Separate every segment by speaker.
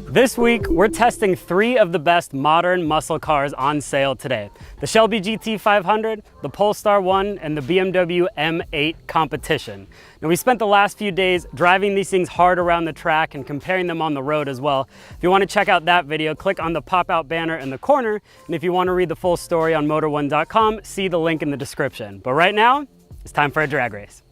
Speaker 1: This week, we're testing 3 of the best modern muscle cars on sale today. The Shelby GT500, the Polestar 1, and the BMW M8 Competition. Now, we spent the last few days driving these things hard around the track and comparing them on the road as well. If you want to check out that video, click on the pop-out banner in the corner. And if you want to read the full story on motor1.com, see the link in the description. But right now, it's time for a drag race.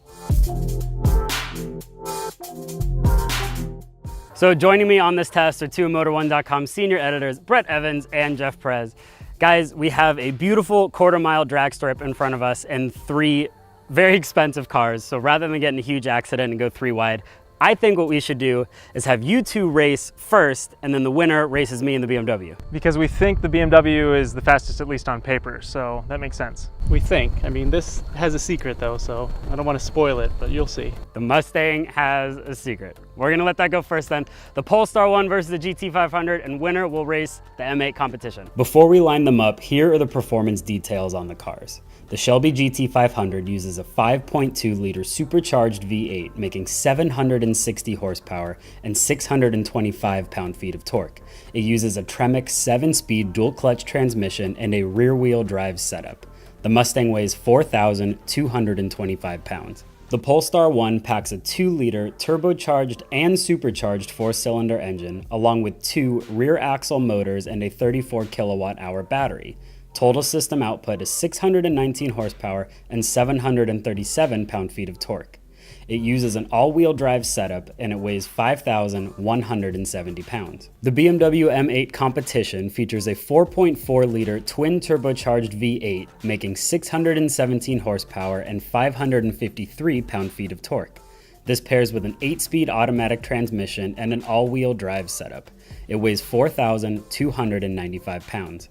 Speaker 1: So joining me on this test are 2 motor1.com senior editors, Brett Evans and Jeff Perez. Guys, we have a beautiful quarter-mile drag strip in front of us and 3 very expensive cars. So rather than get in a huge accident and go 3 wide, I think what we should do is have you 2 race first, and then the winner races me in the BMW.
Speaker 2: Because we think the BMW is the fastest, at least on paper, so that makes sense.
Speaker 3: We think. I mean, this has a secret though, so I don't want to spoil it, but you'll see.
Speaker 1: The Mustang has a secret. We're gonna let that go first then. The Polestar 1 versus the GT500, and winner will race the M8 Competition. Before we line them up, here are the performance details on the cars. The Shelby GT500 uses a 5.2 liter supercharged V8, making 760 horsepower and 625 pound-feet of torque. It uses a Tremec 7-speed dual-clutch transmission and a rear-wheel drive setup. The Mustang weighs 4,225 pounds. The Polestar 1 packs a 2-liter turbocharged and supercharged 4-cylinder engine, along with 2 rear axle motors and a 34 kilowatt-hour battery. Total system output is 619 horsepower and 737 pound-feet of torque. It uses an all-wheel drive setup and it weighs 5,170 pounds. The BMW M8 Competition features a 4.4-liter twin turbocharged V8, making 617 horsepower and 553 pound-feet of torque. This pairs with an 8-speed automatic transmission and an all-wheel drive setup. It weighs 4,295 pounds.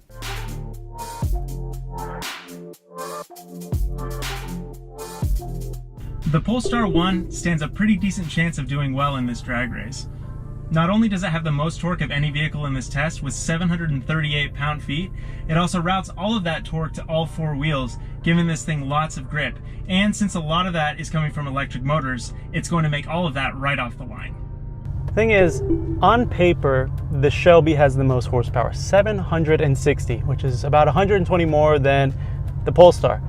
Speaker 2: The Polestar 1 stands a pretty decent chance of doing well in this drag race. Not only does it have the most torque of any vehicle in this test with 738 pound-feet, it also routes all of that torque to all 4 wheels, giving this thing lots of grip. And since a lot of that is coming from electric motors, it's going to make all of that right off the line.
Speaker 3: Thing is, on paper, the Shelby has the most horsepower, 760, which is about 120 more than the Polestar.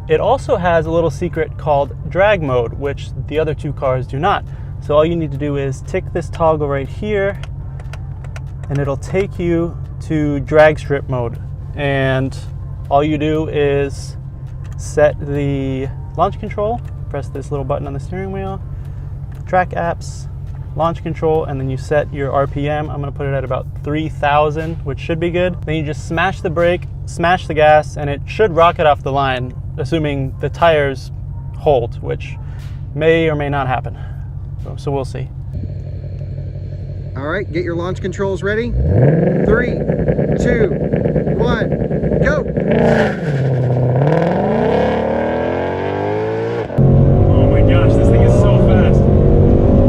Speaker 3: It also has a little secret called drag mode, which the other 2 cars do not. So all you need to do is tick this toggle right here, and it'll take you to drag strip mode. And all you do is set the launch control, press this little button on the steering wheel, track apps, launch control, and then you set your RPM. I'm gonna put it at about 3,000, which should be good. Then you just smash the brake, smash the gas, and it should rocket off the line, assuming the tires hold, which may or may not happen. So we'll see.
Speaker 4: All right, get your launch controls ready. 3, 2, 1, go.
Speaker 2: Oh my gosh, this thing is so fast.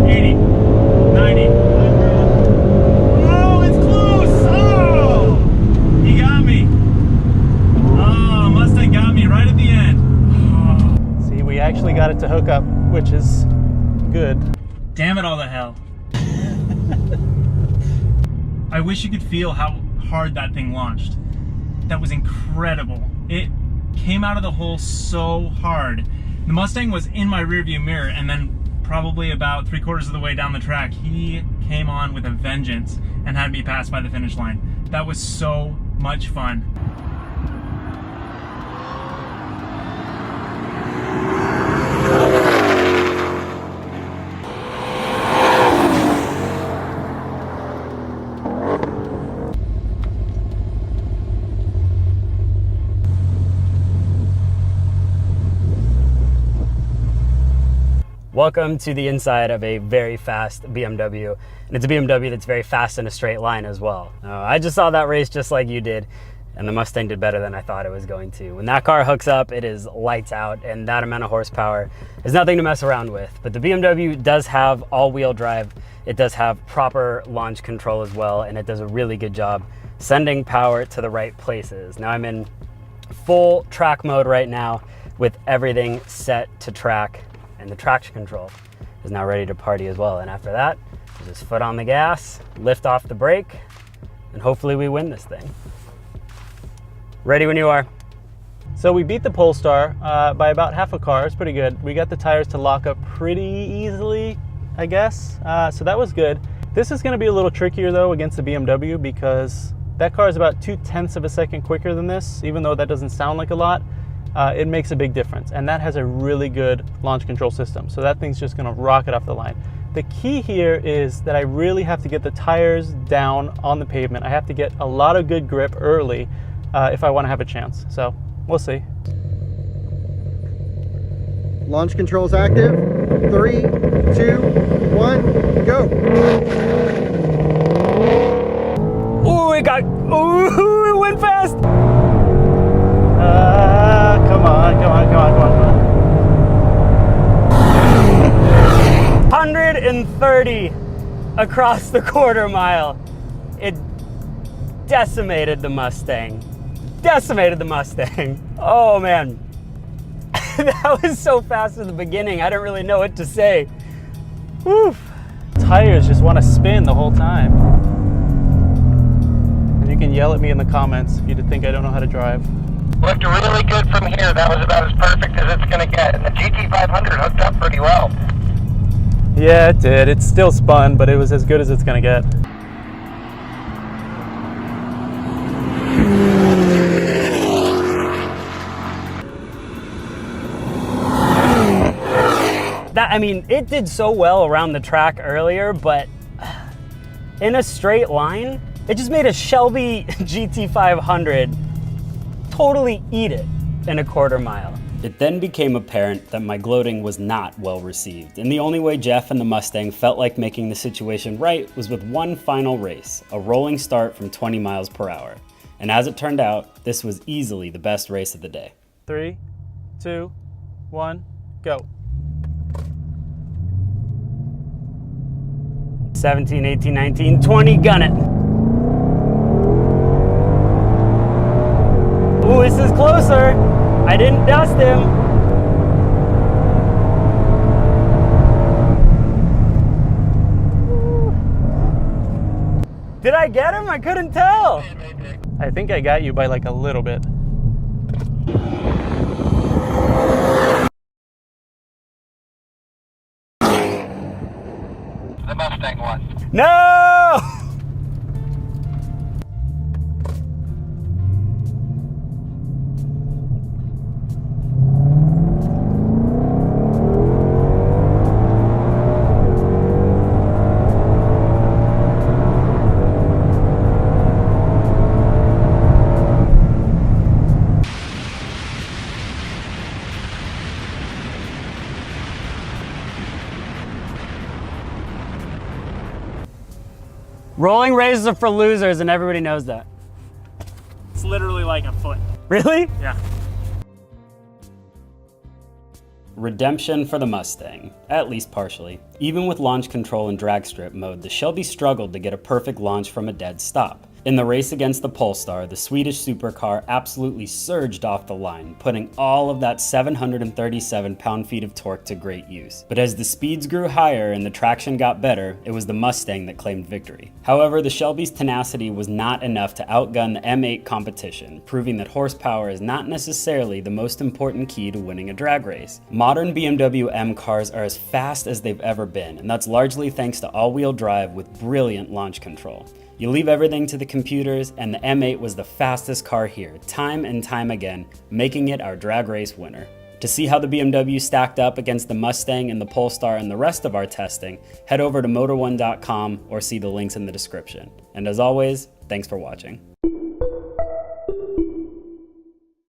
Speaker 2: 80, 90. Oh, it's close! Oh! He got me. Oh, Mustang got me right at the end. Oh.
Speaker 3: See, we actually got it to hook up, which is good.
Speaker 2: Damn it all to hell. I wish you could feel how hard that thing launched. That was incredible. It came out of the hole so hard. The Mustang was in my rearview mirror, and then probably about 3/4 of the way down the track, he came on with a vengeance and had me pass by the finish line. That was so much fun.
Speaker 1: Welcome to the inside of a very fast BMW, and it's a BMW that's very fast in a straight line as well. I just saw that race just like you did, and the Mustang did better than I thought it was going to. When that car hooks up, it is lights out, and that amount of horsepower is nothing to mess around with. But the BMW does have all-wheel drive, it does have proper launch control as well, and it does a really good job sending power to the right places. Now I'm in full track mode right now with everything set to track, and the traction control is now ready to party as well. And after that, Just foot on the gas, lift off the brake, and hopefully we win this thing. Ready when you are.
Speaker 3: So we beat the Polestar by about half a car. It's pretty good. We got the tires to lock up pretty easily, I guess. So that was good. This is going to be a little trickier though against the BMW because that car is about 0.2 of a second quicker than this. Even though that doesn't sound like a lot, it makes a big difference. And that has a really good launch control system. So that thing's just going to rocket off the line. The key here is that I really have to get the tires down on the pavement. I have to get a lot of good grip early if I want to have a chance. So we'll see.
Speaker 4: Launch controls active. 3, 2, 1, go.
Speaker 1: Ooh, it went fast.
Speaker 3: Come on.
Speaker 1: 130 across the quarter mile. It decimated the Mustang. Oh man. That was so fast at the beginning. I didn't really know what to say. Woof.
Speaker 3: Tires just want to spin the whole time. And you can yell at me in the comments if you think I don't know how to drive.
Speaker 5: Looked really good from here. That was about as perfect as it's going to get. And the GT500 hooked up pretty well.
Speaker 3: Yeah, it did. It still spun, but it was as good as it's going to get.
Speaker 1: I mean, it did so well around the track earlier, but in a straight line, it just made a Shelby GT500 totally eat it in a quarter mile. It then became apparent that my gloating was not well received, and the only way Jeff and the Mustang felt like making the situation right was with one final race, a rolling start from 20 miles per hour. And as it turned out, this was easily the best race of the day.
Speaker 3: 3, 2, 1, go.
Speaker 1: 17, 18, 19, 20, gun it. Ooh, this is closer. I didn't dust him. Did I get him? I couldn't tell.
Speaker 3: I think I got you by like a little bit.
Speaker 5: The Mustang won.
Speaker 1: No! Rolling races are for losers, and everybody knows that.
Speaker 2: It's literally like a foot.
Speaker 1: Really?
Speaker 2: Yeah.
Speaker 1: Redemption for the Mustang, at least partially. Even with launch control and drag strip mode, the Shelby struggled to get a perfect launch from a dead stop. In the race against the Polestar, the Swedish supercar absolutely surged off the line, putting all of that 737 pound-feet of torque to great use. But as the speeds grew higher and the traction got better, it was the Mustang that claimed victory. However, the Shelby's tenacity was not enough to outgun the M8 Competition, proving that horsepower is not necessarily the most important key to winning a drag race. Modern BMW M cars are as fast as they've ever been, and that's largely thanks to all-wheel drive with brilliant launch control. You leave everything to the computers, and the M8 was the fastest car here, time and time again, making it our drag race winner. To see how the BMW stacked up against the Mustang and the Polestar and the rest of our testing, head over to motor1.com or see the links in the description. And as always, thanks for watching.